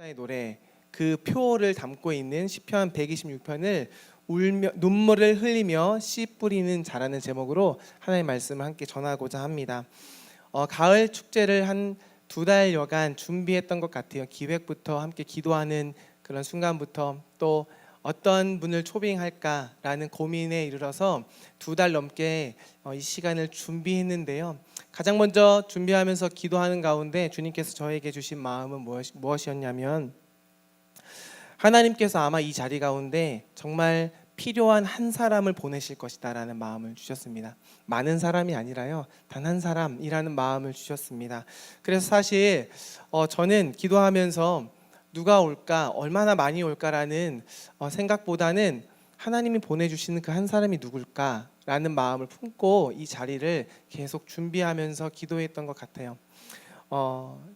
의 노래 그 표를 담고 있는 시편 126편을 울며 눈물을 흘리며 씨 뿌리는 자라는 제목으로 하나님의 말씀을 함께 전하고자 합니다. 가을 축제를 한 2달여간 준비했던 것 같아요. 기획부터 함께 기도하는 그런 순간부터 또 어떤 분을 초빙할까라는 고민에 이르러서 2달 넘게 이 시간을 준비했는데요. 가장 먼저 준비하면서 기도하는 가운데 주님께서 저에게 주신 마음은 무엇이었냐면, 하나님께서 아마 이 자리 가운데 정말 필요한 한 사람을 보내실 것이다 라는 마음을 주셨습니다. 많은 사람이 아니라요, 단 한 사람이라는 마음을 주셨습니다. 그래서 사실 저는 기도하면서 누가 올까, 얼마나 많이 올까라는 생각보다는 하나님이 보내주시는 그 한 사람이 누굴까 라는 마음을 품고 이 자리를 계속 준비하면서 기도했던 것 같아요.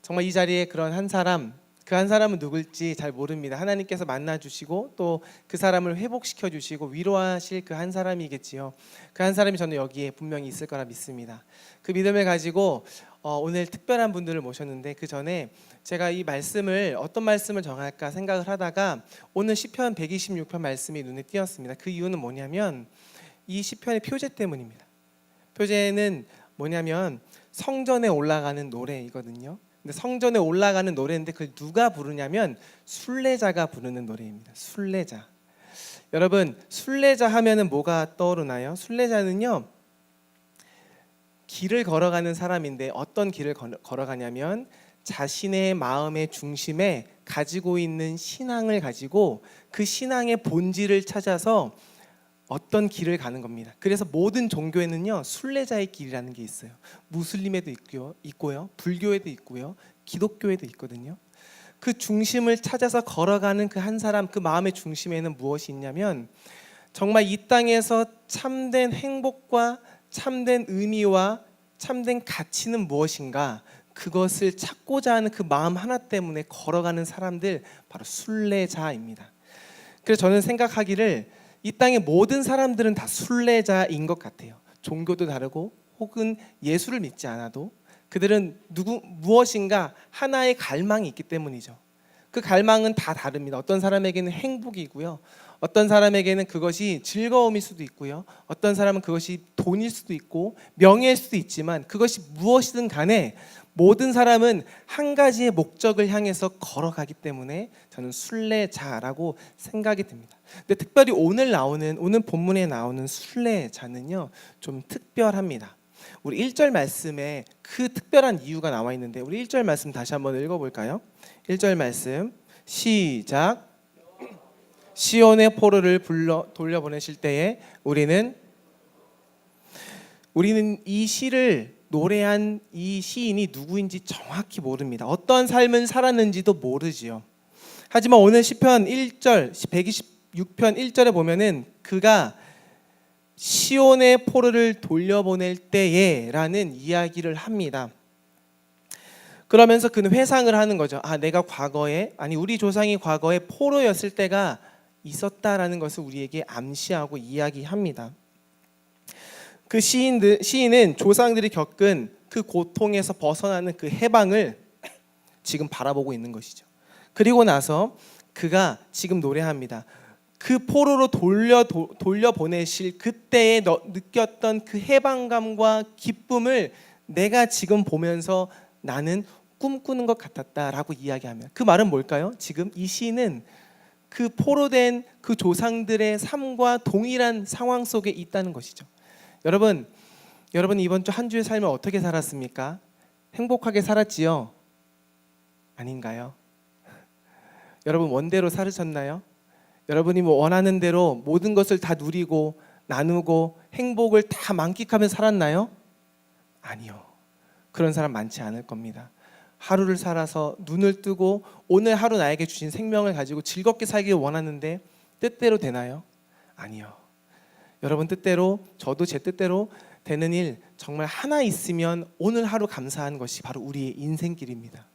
정말 이 자리에 그런 한 사람, 그 한 사람은 누굴지 잘 모릅니다. 하나님께서 만나주시고 또 그 사람을 회복시켜 주시고 위로하실 그 한 사람이겠지요. 그 한 사람이 저는 여기에 분명히 있을 거라 믿습니다. 그 믿음을 가지고 오늘 특별한 분들을 모셨는데, 그 전에 제가 이 말씀을 어떤 말씀을 정할까 생각을 하다가 오늘 시편 126편 말씀이 눈에 띄었습니다. 그 이유는 뭐냐면 이 시편의 표제 때문입니다. 표제는 뭐냐면 성전에 올라가는 노래이거든요. 근데 성전에 올라가는 노래인데 그걸 누가 부르냐면 순례자가 부르는 노래입니다. 순례자. 여러분, 순례자 하면은 뭐가 떠오르나요? 순례자는요, 길을 걸어가는 사람인데 어떤 길을 걸어가냐면 자신의 마음의 중심에 가지고 있는 신앙을 가지고 그 신앙의 본질을 찾아서 어떤 길을 가는 겁니다. 그래서 모든 종교에는요, 순례자의 길이라는 게 있어요. 무슬림에도 있고요, 불교에도 있고요, 기독교에도 있거든요. 그 중심을 찾아서 걸어가는 그 한 사람, 그 마음의 중심에는 무엇이 있냐면 정말 이 땅에서 참된 행복과 참된 의미와 참된 가치는 무엇인가, 그것을 찾고자 하는 그 마음 하나 때문에 걸어가는 사람들, 바로 순례자입니다. 그래서 저는 생각하기를 이 땅의 모든 사람들은 다 순례자인 것 같아요. 종교도 다르고 혹은 예수를 믿지 않아도 그들은 무엇인가 하나의 갈망이 있기 때문이죠. 그 갈망은 다 다릅니다. 어떤 사람에게는 행복이고요, 어떤 사람에게는 그것이 즐거움일 수도 있고요, 어떤 사람은 그것이 돈일 수도 있고 명예일 수도 있지만, 그것이 무엇이든 간에 모든 사람은 한 가지의 목적을 향해서 걸어가기 때문에 저는 순례자라고 생각이 듭니다. 근데 특별히 오늘 본문에 나오는 순례자는요, 좀 특별합니다. 우리 1절 말씀에 그 특별한 이유가 나와 있는데, 우리 1절 말씀 다시 한번 읽어볼까요? 1절 말씀 시작. 시온의 포로를 돌려보내실 때에 우리는 이 시를 노래한 이 시인이 누구인지 정확히 모릅니다. 어떤 삶을 살았는지도 모르지요. 하지만 오늘 시편 1절 126편 1절에 보면은 그가 시온의 포로를 돌려보낼 때에 라는 이야기를 합니다. 그러면서 그는 회상을 하는 거죠. 내가 과거에, 우리 조상이 과거에 포로였을 때가 있었다라는 것을 우리에게 암시하고 이야기합니다. 그 시인은 조상들이 겪은 그 고통에서 벗어나는 그 해방을 지금 바라보고 있는 것이죠. 그리고 나서 그가 지금 노래합니다. 그 포로로 돌려보내실 그때에 느꼈던 그 해방감과 기쁨을 내가 지금 보면서 나는 꿈꾸는 것 같았다라고 이야기하면, 그 말은 뭘까요? 지금 이 시인은 그 포로된 그 조상들의 삶과 동일한 상황 속에 있다는 것이죠. 여러분 이번 주 한 주의 삶을 어떻게 살았습니까? 행복하게 살았지요? 아닌가요? 여러분 원대로 살으셨나요? 여러분이 원하는 대로 모든 것을 다 누리고 나누고 행복을 다 만끽하며 살았나요? 아니요. 그런 사람 많지 않을 겁니다. 하루를 살아서 눈을 뜨고 오늘 하루 나에게 주신 생명을 가지고 즐겁게 살길 원하는데 뜻대로 되나요? 아니요. 여러분 뜻대로, 저도 제 뜻대로 되는 일 정말 하나 있으면 오늘 하루 감사하는 것이 바로 우리의 인생길입니다.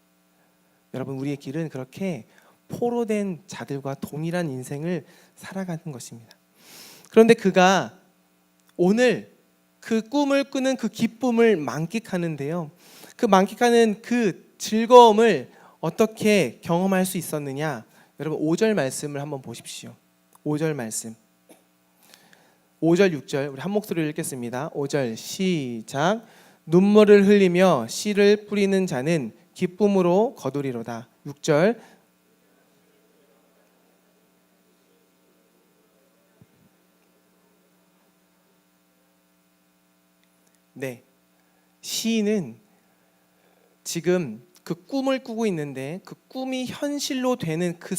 여러분, 우리의 길은 그렇게 포로된 자들과 동일한 인생을 살아가는 것입니다. 그런데 그가 오늘 그 꿈을 꾸는 그 기쁨을 만끽하는데요, 그 만끽하는 그 즐거움을 어떻게 경험할 수 있었느냐? 여러분 5절 말씀을 한번 보십시오. 5절 말씀. 5절 6절 우리 한 목소리로 읽겠습니다. 5절 시작. 눈물을 흘리며 씨를 뿌리는 자는 기쁨으로 거두리로다. 6절 네, 시인은 지금 그 꿈을 꾸고 있는데 그 꿈이 현실로 되는 그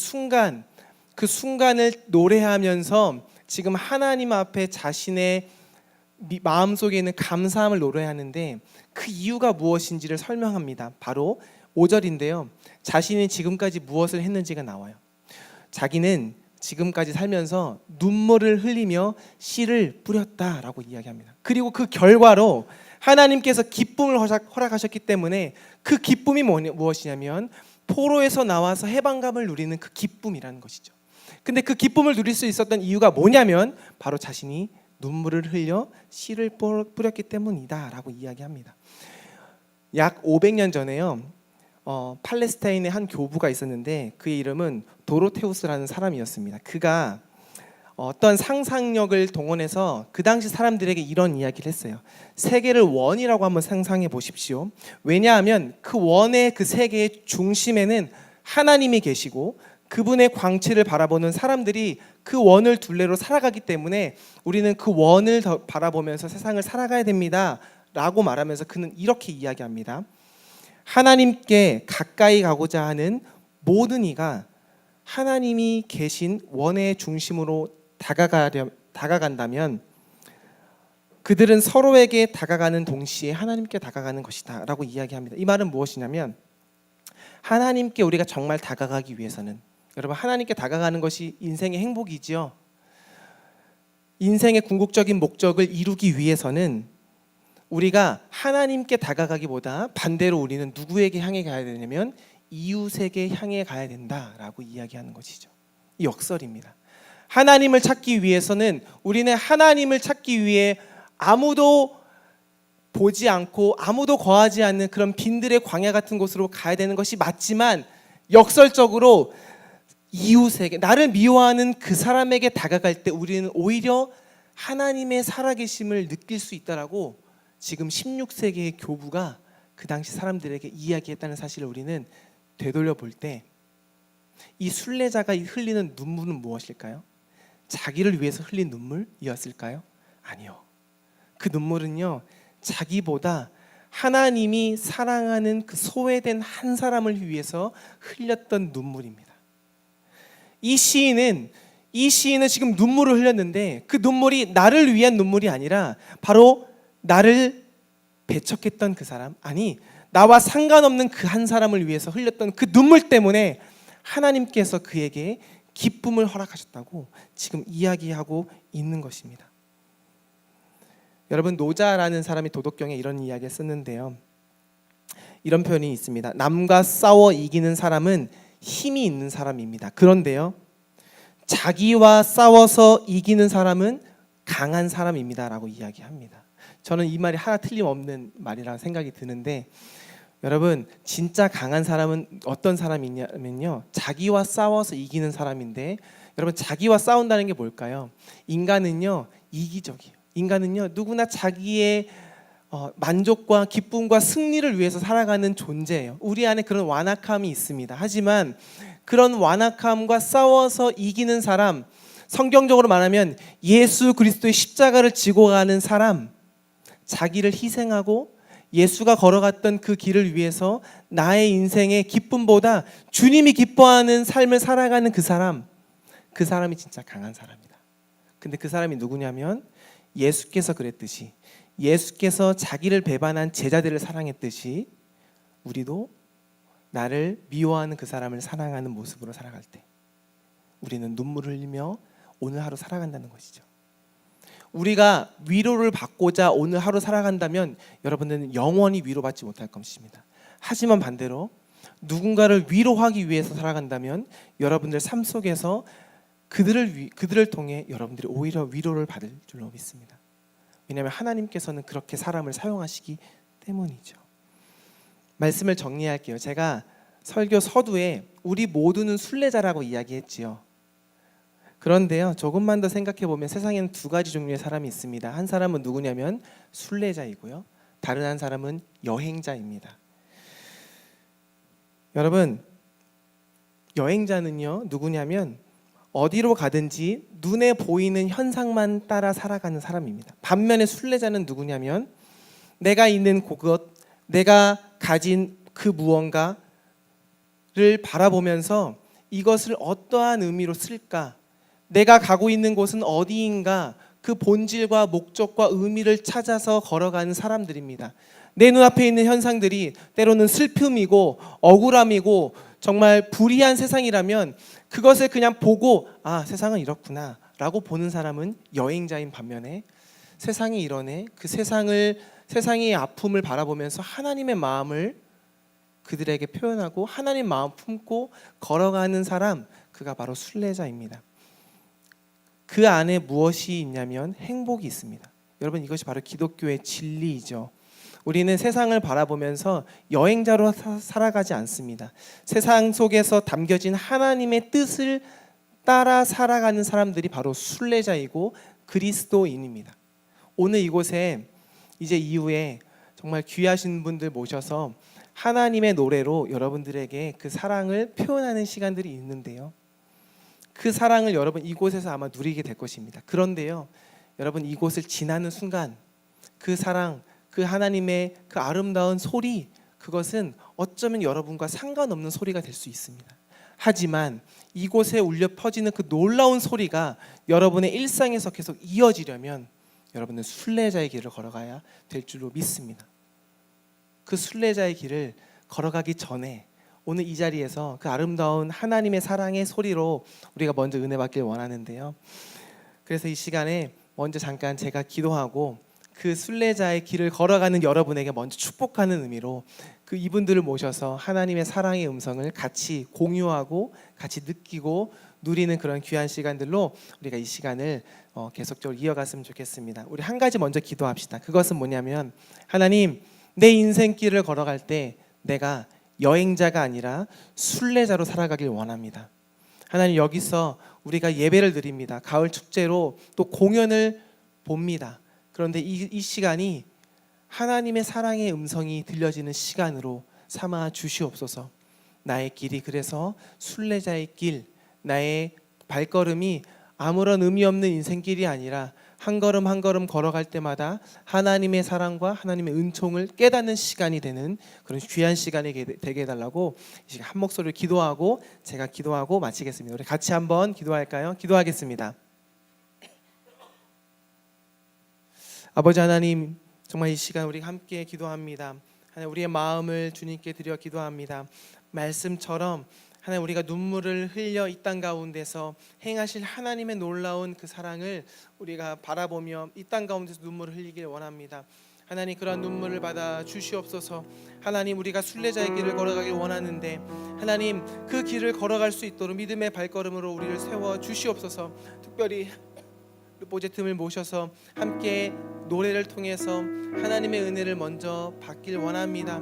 순간을 노래하면서 지금 하나님 앞에 자신의 마음속에 있는 감사함을 노래하는데 그 이유가 무엇인지를 설명합니다. 바로 5절인데요. 자신이 지금까지 무엇을 했는지가 나와요. 자기는 지금까지 살면서 눈물을 흘리며 씨를 뿌렸다라고 이야기합니다. 그리고 그 결과로 하나님께서 기쁨을 허락하셨기 때문에 그 기쁨이 무엇이냐면 포로에서 나와서 해방감을 누리는 그 기쁨이라는 것이죠. 근데 그 기쁨을 누릴 수 있었던 이유가 뭐냐면 바로 자신이 눈물을 흘려 씨를 뿌렸기 때문이다라고 이야기합니다. 약 500년 전에요. 팔레스타인의 한 교부가 있었는데 그의 이름은 도로테우스라는 사람이었습니다. 그가 어떤 상상력을 동원해서 그 당시 사람들에게 이런 이야기를 했어요. 세계를 원이라고 한번 상상해 보십시오. 왜냐하면 그 원의 그 세계의 중심에는 하나님이 계시고 그분의 광채를 바라보는 사람들이 그 원을 둘레로 살아가기 때문에 우리는 그 원을 바라보면서 세상을 살아가야 됩니다 라고 말하면서 그는 이렇게 이야기합니다. 하나님께 가까이 가고자 하는 모든 이가 하나님이 계신 원의 중심으로 다가간다면 그들은 서로에게 다가가는 동시에 하나님께 다가가는 것이다 라고 이야기합니다. 이 말은 무엇이냐면 하나님께 우리가 정말 다가가기 위해서는 여러분 하나님께 다가가는 것이 인생의 행복이지요. 인생의 궁극적인 목적을 이루기 위해서는 우리가 하나님께 다가가기보다 반대로 우리는 누구에게 향해 가야 되냐면 이웃에게 향해 가야 된다라고 이야기하는 것이죠. 이 역설입니다. 하나님을 찾기 위해서는 우리는 하나님을 찾기 위해 아무도 보지 않고 아무도 거하지 않는 그런 빈들의 광야 같은 곳으로 가야 되는 것이 맞지만 역설적으로 이웃에게 나를 미워하는 그 사람에게 다가갈 때 우리는 오히려 하나님의 살아계심을 느낄 수 있다라고 지금 16세기의 교부가 그 당시 사람들에게 이야기했다는 사실을 우리는 되돌려 볼 때 이 순례자가 흘리는 눈물은 무엇일까요? 자기를 위해서 흘린 눈물이었을까요? 아니요. 그 눈물은요 자기보다 하나님이 사랑하는 그 소외된 한 사람을 위해서 흘렸던 눈물입니다. 이 시인은 지금 눈물을 흘렸는데 그 눈물이 나를 위한 눈물이 아니라 바로 나를 배척했던 그 사람, 아니 나와 상관없는 그 한 사람을 위해서 흘렸던 그 눈물 때문에 하나님께서 그에게 기쁨을 허락하셨다고 지금 이야기하고 있는 것입니다. 여러분 노자라는 사람이 도덕경에 이런 이야기를 썼는데요. 이런 표현이 있습니다. 남과 싸워 이기는 사람은 힘이 있는 사람입니다. 그런데요 자기와 싸워서 이기는 사람은 강한 사람입니다 라고 이야기합니다. 저는 이 말이 하나 틀림없는 말이라는 생각이 드는데 여러분 진짜 강한 사람은 어떤 사람이냐면요 자기와 싸워서 이기는 사람인데 여러분 자기와 싸운다는 게 뭘까요? 인간은요 이기적이에요. 인간은요 누구나 자기의 만족과 기쁨과 승리를 위해서 살아가는 존재예요. 우리 안에 그런 완악함이 있습니다. 하지만 그런 완악함과 싸워서 이기는 사람, 성경적으로 말하면 예수 그리스도의 십자가를 지고 가는 사람, 자기를 희생하고 예수가 걸어갔던 그 길을 위해서 나의 인생의 기쁨보다 주님이 기뻐하는 삶을 살아가는 그 사람이 진짜 강한 사람이다. 근데 그 사람이 누구냐면 예수께서 그랬듯이 예수께서 자기를 배반한 제자들을 사랑했듯이 우리도 나를 미워하는 그 사람을 사랑하는 모습으로 살아갈 때 우리는 눈물을 흘리며 오늘 하루 살아간다는 것이죠. 우리가 위로를 받고자 오늘 하루 살아간다면 여러분들은 영원히 위로받지 못할 것입니다. 하지만 반대로 누군가를 위로하기 위해서 살아간다면 여러분들 삶 속에서 그들을 통해 여러분들이 오히려 위로를 받을 줄로 믿습니다. 왜냐하면 하나님께서는 그렇게 사람을 사용하시기 때문이죠. 말씀을 정리할게요. 제가 설교 서두에 우리 모두는 순례자라고 이야기했지요. 그런데요, 조금만 더 생각해 보면 세상에는 두 가지 종류의 사람이 있습니다. 한 사람은 누구냐면 순례자이고요, 다른 한 사람은 여행자입니다. 여러분, 여행자는요 누구냐면 어디로 가든지 눈에 보이는 현상만 따라 살아가는 사람입니다. 반면에 순례자는 누구냐면 내가 있는 곳, 내가 가진 그 무언가를 바라보면서 이것을 어떠한 의미로 쓸까, 내가 가고 있는 곳은 어디인가, 그 본질과 목적과 의미를 찾아서 걸어가는 사람들입니다. 내 눈앞에 있는 현상들이 때로는 슬픔이고 억울함이고 정말 불의한 세상이라면 그것을 그냥 보고 세상은 이렇구나 라고 보는 사람은 여행자인 반면에 세상이 이러네, 그 세상의 아픔을 바라보면서 하나님의 마음을 그들에게 표현하고 하나님 마음 품고 걸어가는 사람, 그가 바로 순례자입니다. 그 안에 무엇이 있냐면 행복이 있습니다. 여러분, 이것이 바로 기독교의 진리이죠. 우리는 세상을 바라보면서 여행자로 살아가지 않습니다. 세상 속에서 담겨진 하나님의 뜻을 따라 살아가는 사람들이 바로 순례자이고 그리스도인입니다. 오늘 이곳에 이제 이후에 정말 귀하신 분들 모셔서 하나님의 노래로 여러분들에게 그 사랑을 표현하는 시간들이 있는데요, 그 사랑을 여러분 이곳에서 아마 누리게 될 것입니다. 그런데요, 여러분 이곳을 지나는 순간 그 사랑, 그 하나님의 그 아름다운 소리, 그것은 어쩌면 여러분과 상관없는 소리가 될 수 있습니다. 하지만 이곳에 울려 퍼지는 그 놀라운 소리가 여러분의 일상에서 계속 이어지려면 여러분은 순례자의 길을 걸어가야 될 줄로 믿습니다. 그 순례자의 길을 걸어가기 전에 오늘 이 자리에서 그 아름다운 하나님의 사랑의 소리로 우리가 먼저 은혜 받길 원하는데요, 그래서 이 시간에 먼저 잠깐 제가 기도하고 그 순례자의 길을 걸어가는 여러분에게 먼저 축복하는 의미로 그 이분들을 모셔서 하나님의 사랑의 음성을 같이 공유하고 같이 느끼고 누리는 그런 귀한 시간들로 우리가 이 시간을 계속적으로 이어갔으면 좋겠습니다. 우리 한 가지 먼저 기도합시다. 그것은 뭐냐면, 하나님, 내 인생길을 걸어갈 때 내가 여행자가 아니라 순례자로 살아가길 원합니다. 하나님, 여기서 우리가 예배를 드립니다. 가을 축제로 또 공연을 봅니다. 그런데 이 시간이 하나님의 사랑의 음성이 들려지는 시간으로 삼아 주시옵소서. 나의 길이 그래서 순례자의 길, 나의 발걸음이 아무런 의미 없는 인생길이 아니라 한 걸음 한 걸음 걸어갈 때마다 하나님의 사랑과 하나님의 은총을 깨닫는 시간이 되는 그런 귀한 시간이 되게 해달라고 이 시간 한 목소리로 기도하고 제가 기도하고 마치겠습니다. 우리 같이 한번 기도할까요? 기도하겠습니다. 아버지 하나님, 정말 이 시간 우리 함께 기도합니다. 하나님, 우리의 마음을 주님께 드려 기도합니다. 말씀처럼 하나님, 우리가 눈물을 흘려 이 땅 가운데서 행하실 하나님의 놀라운 그 사랑을 우리가 바라보며 이 땅 가운데서 눈물을 흘리길 원합니다. 하나님, 그러한 눈물을 받아 주시옵소서. 하나님, 우리가 순례자의 길을 걸어가길 원하는데 하나님, 그 길을 걸어갈 수 있도록 믿음의 발걸음으로 우리를 세워 주시옵소서. 특별히 르포제틈을 모셔서 함께 노래를 통해서 하나님의 은혜를 먼저 받길 원합니다.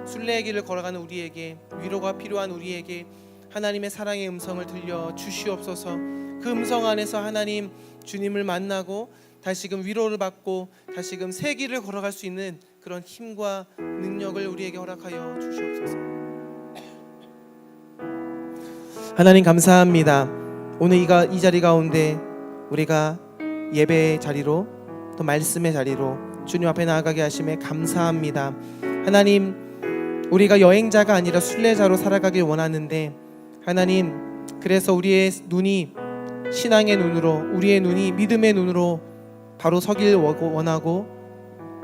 순례의 길을 걸어가는 우리에게, 위로가 필요한 우리에게 하나님의 사랑의 음성을 들려 주시옵소서. 그 음성 안에서 하나님, 주님을 만나고 다시금 위로를 받고 다시금 새 길을 걸어갈 수 있는 그런 힘과 능력을 우리에게 허락하여 주시옵소서. 하나님, 감사합니다. 오늘 이 자리 가운데 우리가 예배의 자리로 또 말씀의 자리로 주님 앞에 나아가게 하심에 감사합니다. 하나님, 우리가 여행자가 아니라 순례자로 살아가길 원하는데 하나님, 그래서 우리의 눈이 신앙의 눈으로, 우리의 눈이 믿음의 눈으로 바로 서길 원하고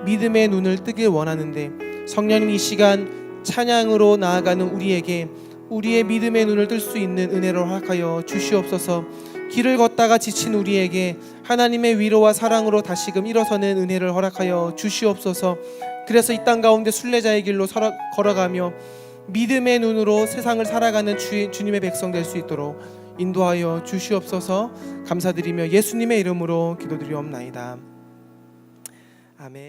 믿음의 눈을 뜨길 원하는데, 성령님, 이 시간 찬양으로 나아가는 우리에게 우리의 믿음의 눈을 뜰 수 있는 은혜를 허락하여 주시옵소서. 길을 걷다가 지친 우리에게 하나님의 위로와 사랑으로 다시금 일어서는 은혜를 허락하여 주시옵소서. 그래서 이 땅 가운데 순례자의 길로 걸어가며 믿음의 눈으로 세상을 살아가는 주님의 백성 될 수 있도록 인도하여 주시옵소서. 감사드리며 예수님의 이름으로 기도드리옵나이다. 아멘.